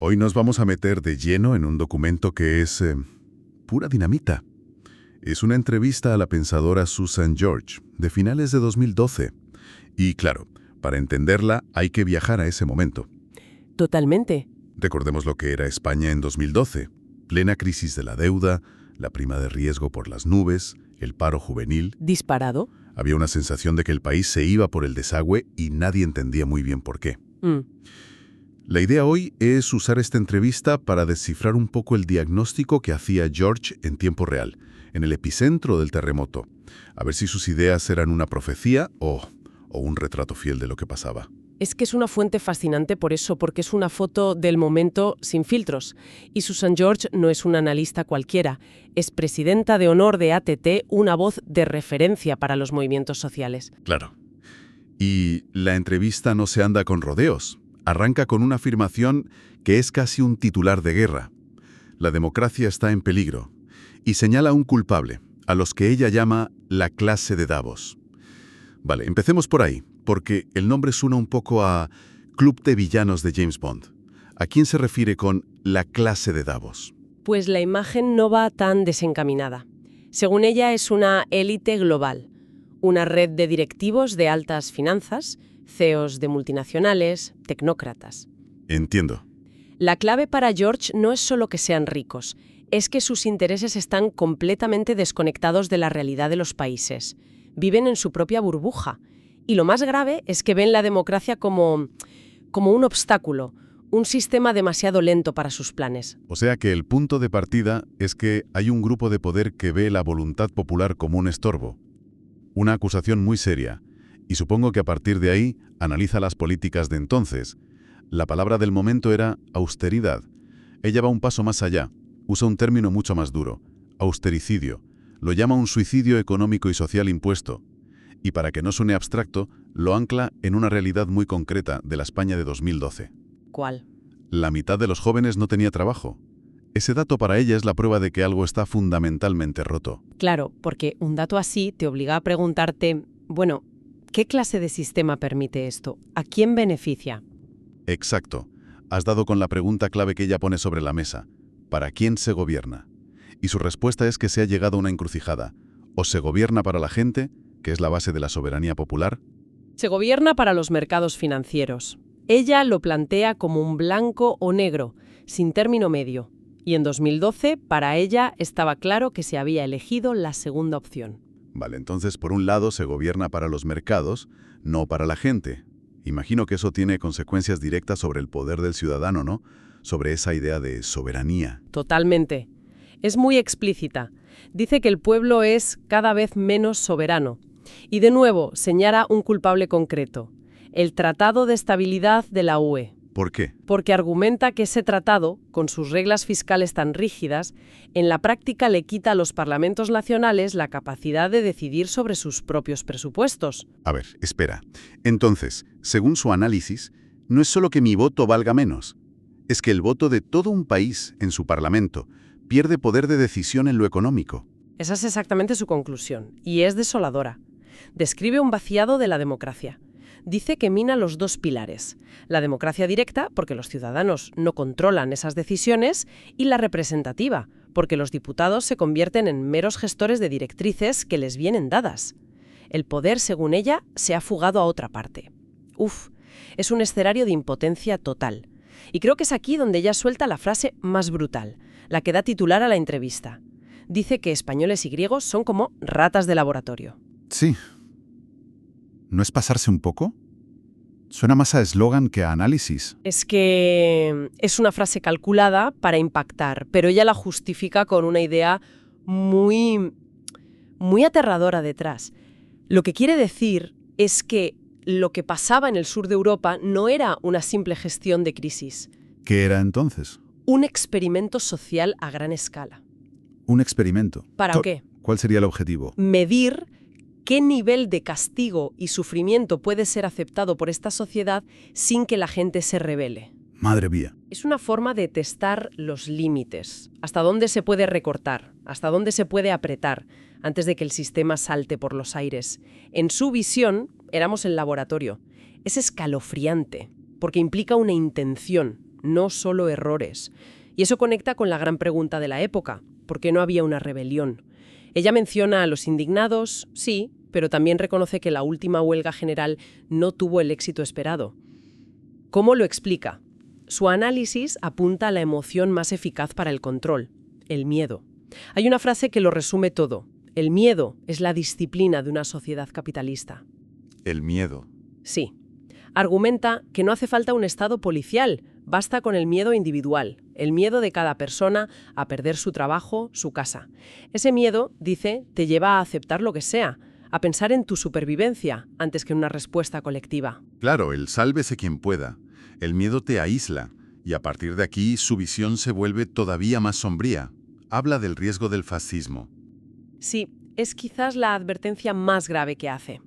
Hoy nos vamos a meter de lleno en un documento que es pura dinamita. Es una entrevista a la pensadora Susan George, de finales de 2012. Y claro, para entenderla hay que viajar a ese momento. Totalmente. Recordemos lo que era España en 2012. Plena crisis de la deuda, la prima de riesgo por las nubes, el paro juvenil. ¿Disparado? Había una sensación de que el país se iba por el desagüe y nadie entendía muy bien por qué. La idea hoy es usar esta entrevista para descifrar un poco el diagnóstico que hacía George en tiempo real, en el epicentro del terremoto. A ver si sus ideas eran una profecía o un retrato fiel de lo que pasaba. Es que es una fuente fascinante por eso, porque es una foto del momento sin filtros. Y Susan George no es una analista cualquiera, es presidenta de honor de ATT, una voz de referencia para los movimientos sociales. Claro. Y la entrevista no se anda con rodeos. Arranca con una afirmación que es casi un titular de guerra. La democracia está en peligro. Y señala a un culpable, a los que ella llama la clase de Davos. Vale, empecemos por ahí, porque el nombre suena un poco a Club de Villanos de James Bond. ¿A quién se refiere con la clase de Davos? Pues la imagen no va tan desencaminada. Según ella, es una élite global, una red de directivos de altas finanzas, CEOs de multinacionales, tecnócratas. Entiendo. La clave para George no es solo que sean ricos, es que sus intereses están completamente desconectados de la realidad de los países. Viven en su propia burbuja. Y lo más grave es que ven la democracia como un obstáculo, un sistema demasiado lento para sus planes. O sea que el punto de partida es que hay un grupo de poder que ve la voluntad popular como un estorbo. Una acusación muy seria. Y supongo que a partir de ahí analiza las políticas de entonces. La palabra del momento era austeridad. Ella va un paso más allá. Usa un término mucho más duro. Austericidio. Lo llama un suicidio económico y social impuesto. Y para que no suene abstracto, lo ancla en una realidad muy concreta de la España de 2012. ¿Cuál? La mitad de los jóvenes no tenía trabajo. Ese dato para ella es la prueba de que algo está fundamentalmente roto. Claro, porque un dato así te obliga a preguntarte, bueno, ¿qué clase de sistema permite esto? ¿A quién beneficia? Exacto. Has dado con la pregunta clave que ella pone sobre la mesa. ¿Para quién se gobierna? Y su respuesta es que se ha llegado a una encrucijada. O se gobierna para la gente, que es la base de la soberanía popular. Se gobierna para los mercados financieros. Ella lo plantea como un blanco o negro, sin término medio. Y en 2012, para ella, estaba claro que se había elegido la segunda opción. Vale, entonces por un lado se gobierna para los mercados, no para la gente. Imagino que eso tiene consecuencias directas sobre el poder del ciudadano, ¿no? Sobre esa idea de soberanía. Totalmente. Es muy explícita. Dice que el pueblo es cada vez menos soberano. Y de nuevo señala un culpable concreto, el Tratado de Estabilidad de la UE. ¿Por qué? Porque argumenta que ese tratado, con sus reglas fiscales tan rígidas, en la práctica le quita a los parlamentos nacionales la capacidad de decidir sobre sus propios presupuestos. A ver, espera. Entonces, según su análisis, no es solo que mi voto valga menos, es que el voto de todo un país en su parlamento pierde poder de decisión en lo económico. Esa es exactamente su conclusión, y es desoladora. Describe un vaciado de la democracia. Dice que mina los dos pilares, la democracia directa, porque los ciudadanos no controlan esas decisiones, y la representativa, porque los diputados se convierten en meros gestores de directrices que les vienen dadas. El poder, según ella, se ha fugado a otra parte. Es un escenario de impotencia total. Y creo que es aquí donde ella suelta la frase más brutal, la que da titular a la entrevista. Dice que españoles y griegos son como ratas de laboratorio. Sí. ¿No es pasarse un poco? Suena más a eslogan que a análisis. Es que es una frase calculada para impactar, pero ella la justifica con una idea muy aterradora detrás. Lo que quiere decir es que lo que pasaba en el sur de Europa no era una simple gestión de crisis. ¿Qué era entonces? Un experimento social a gran escala. Un experimento. ¿Para qué? ¿Cuál sería el objetivo? Medir qué nivel de castigo y sufrimiento puede ser aceptado por esta sociedad sin que la gente se rebele. Madre mía. Es una forma de testar los límites, hasta dónde se puede recortar, hasta dónde se puede apretar, antes de que el sistema salte por los aires. En su visión, éramos el laboratorio. Es escalofriante, porque implica una intención, no solo errores. Y eso conecta con la gran pregunta de la época: ¿por qué no había una rebelión? Ella menciona a los indignados, sí, pero también reconoce que la última huelga general no tuvo el éxito esperado. ¿Cómo lo explica? Su análisis apunta a la emoción más eficaz para el control: el miedo. Hay una frase que lo resume todo: el miedo es la disciplina de una sociedad capitalista. El miedo. Sí. Argumenta que no hace falta un estado policial, basta con el miedo individual, el miedo de cada persona a perder su trabajo, su casa. Ese miedo, dice, te lleva a aceptar lo que sea, a pensar en tu supervivencia antes que en una respuesta colectiva. Claro, el sálvese quien pueda. El miedo te aísla, y a partir de aquí su visión se vuelve todavía más sombría. Habla del riesgo del fascismo. Sí, es quizás la advertencia más grave que hace.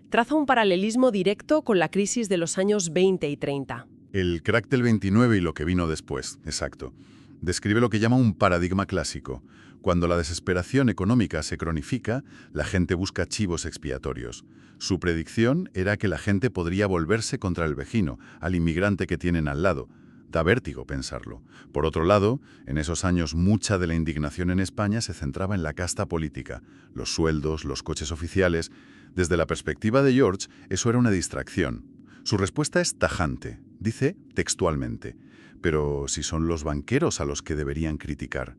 Traza un paralelismo directo con la crisis de los años 20 y 30. El crack del 29 y lo que vino después, exacto. Describe lo que llama un paradigma clásico. Cuando la desesperación económica se cronifica, la gente busca chivos expiatorios. Su predicción era que la gente podría volverse contra el vecino, al inmigrante que tienen al lado. Da vértigo pensarlo. Por otro lado, en esos años mucha de la indignación en España se centraba en la casta política, los sueldos, los coches oficiales. Desde la perspectiva de George, eso era una distracción. Su respuesta es tajante, dice textualmente: pero si son los banqueros a los que deberían criticar.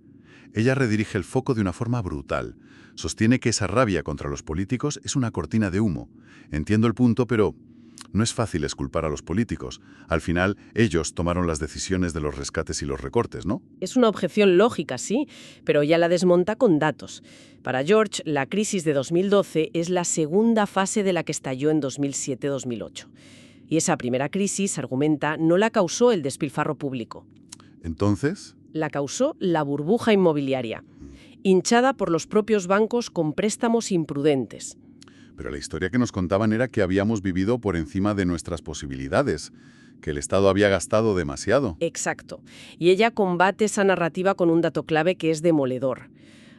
Ella redirige el foco de una forma brutal. Sostiene que esa rabia contra los políticos es una cortina de humo. Entiendo el punto, pero no es fácil exculpar a los políticos. Al final, ellos tomaron las decisiones de los rescates y los recortes, ¿no? Es una objeción lógica, sí, pero ella la desmonta con datos. Para George, la crisis de 2012 es la segunda fase de la que estalló en 2007-2008. Y esa primera crisis, argumenta, no la causó el despilfarro público. Entonces, La causó la burbuja inmobiliaria, hinchada por los propios bancos con préstamos imprudentes. pero la historia que nos contaban era que habíamos vivido por encima de nuestras posibilidades, que el Estado había gastado demasiado. Exacto. Y ella combate esa narrativa con un dato clave que es demoledor.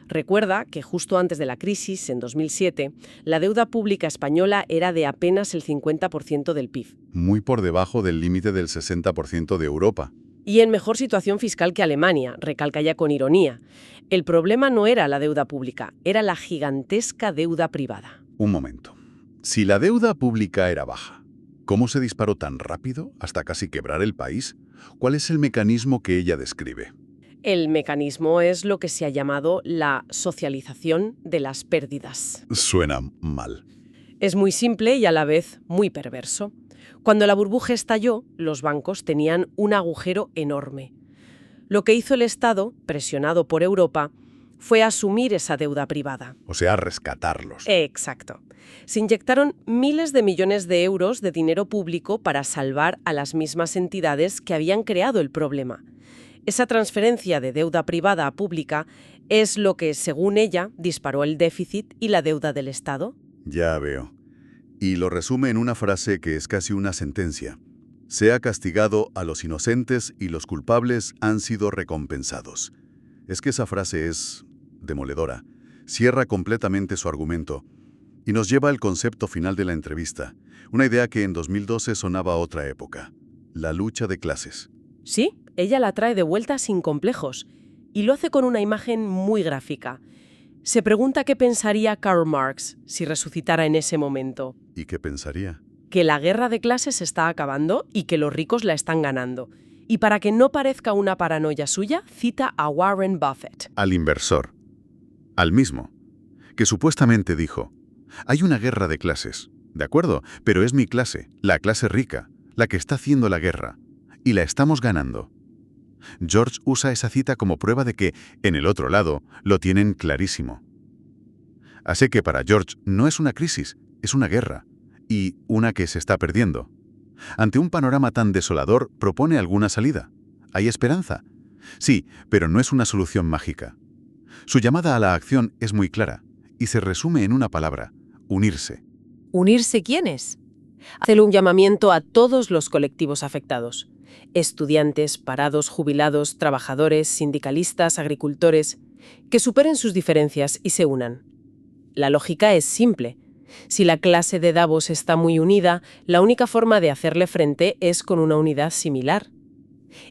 Recuerda que justo antes de la crisis, en 2007, la deuda pública española era de apenas el 50% del PIB. Muy por debajo del límite del 60% de Europa. Y en mejor situación fiscal que Alemania, recalca ya con ironía. El problema no era la deuda pública, era la gigantesca deuda privada. Un momento. Si la deuda pública era baja, ¿cómo se disparó tan rápido hasta casi quebrar el país? ¿Cuál es el mecanismo que ella describe? El mecanismo es lo que se ha llamado la socialización de las pérdidas. Suena mal. Es muy simple y a la vez muy perverso. Cuando la burbuja estalló, los bancos tenían un agujero enorme. Lo que hizo el Estado, presionado por Europa, fue asumir esa deuda privada. O sea, rescatarlos. Exacto. Se inyectaron miles de millones de euros de dinero público para salvar a las mismas entidades que habían creado el problema. Esa transferencia de deuda privada a pública es lo que, según ella, disparó el déficit y la deuda del Estado. Ya veo. Y lo resume en una frase que es casi una sentencia. Se ha castigado a los inocentes y los culpables han sido recompensados. Es que esa frase es demoledora. Cierra completamente su argumento y nos lleva al concepto final de la entrevista, una idea que en 2012 sonaba a otra época: la lucha de clases. Sí, ella la trae de vuelta sin complejos y lo hace con una imagen muy gráfica. Se pregunta qué pensaría Karl Marx si resucitara en ese momento. ¿Y qué pensaría? Que la guerra de clases se está acabando y que los ricos la están ganando. Y para que no parezca una paranoia suya, cita a Warren Buffett. Al inversor. Al mismo. Que supuestamente dijo: hay una guerra de clases, ¿de acuerdo? Pero es mi clase, la clase rica, la que está haciendo la guerra. Y la estamos ganando. George usa esa cita como prueba de que, en el otro lado, lo tienen clarísimo. Así que para George no es una crisis, es una guerra. Y una que se está perdiendo. Ante un panorama tan desolador, propone alguna salida. ¿Hay esperanza? Sí, pero no es una solución mágica. Su llamada a la acción es muy clara y se resume en una palabra: unirse. ¿Unirse quiénes? Hacer un llamamiento a todos los colectivos afectados. Estudiantes, parados, jubilados, trabajadores, sindicalistas, agricultores, que superen sus diferencias y se unan. La lógica es simple. Si la clase de Davos está muy unida, la única forma de hacerle frente es con una unidad similar.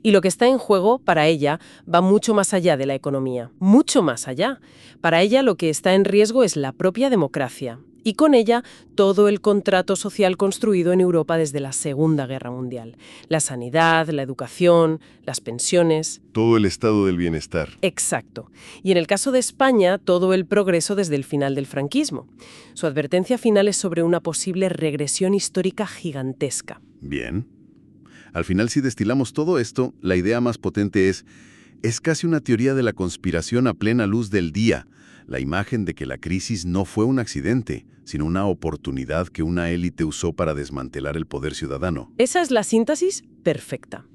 Y lo que está en juego para ella va mucho más allá de la economía, mucho más allá. Para ella lo que está en riesgo es la propia democracia y con ella todo el contrato social construido en Europa desde la Segunda Guerra Mundial. La sanidad, la educación, las pensiones. Todo el estado del bienestar. Exacto. Y en el caso de España, todo el progreso desde el final del franquismo. Su advertencia final es sobre una posible regresión histórica gigantesca. Bien. Al final, si destilamos todo esto, la idea más potente es casi una teoría de la conspiración a plena luz del día. La imagen de que la crisis no fue un accidente, sino una oportunidad que una élite usó para desmantelar el poder ciudadano. Esa es la síntesis perfecta.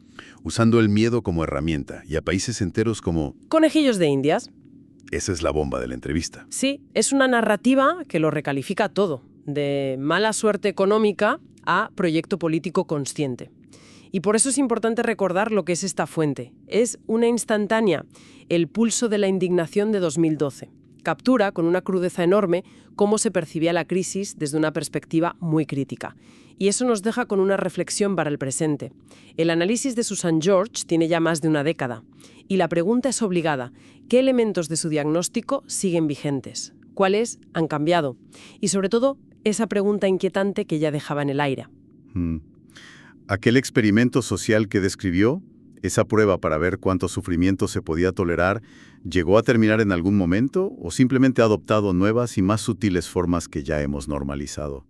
Usando el miedo como herramienta y a países enteros como... Conejillos de Indias. Esa es la bomba de la entrevista. Sí, es una narrativa que lo recalifica todo, de mala suerte económica a proyecto político consciente. Y por eso es importante recordar lo que es esta fuente. Es una instantánea, el pulso de la indignación de 2012. Captura, con una crudeza enorme, cómo se percibía la crisis desde una perspectiva muy crítica. Y eso nos deja con una reflexión para el presente. El análisis de Susan George tiene ya más de una década. Y la pregunta es obligada. ¿Qué elementos de su diagnóstico siguen vigentes? ¿Cuáles han cambiado? Y sobre todo, esa pregunta inquietante que ya dejaba en el aire. Aquel experimento social que describió, esa prueba para ver cuánto sufrimiento se podía tolerar, ¿llegó a terminar en algún momento o simplemente ha adoptado nuevas y más sutiles formas que ya hemos normalizado?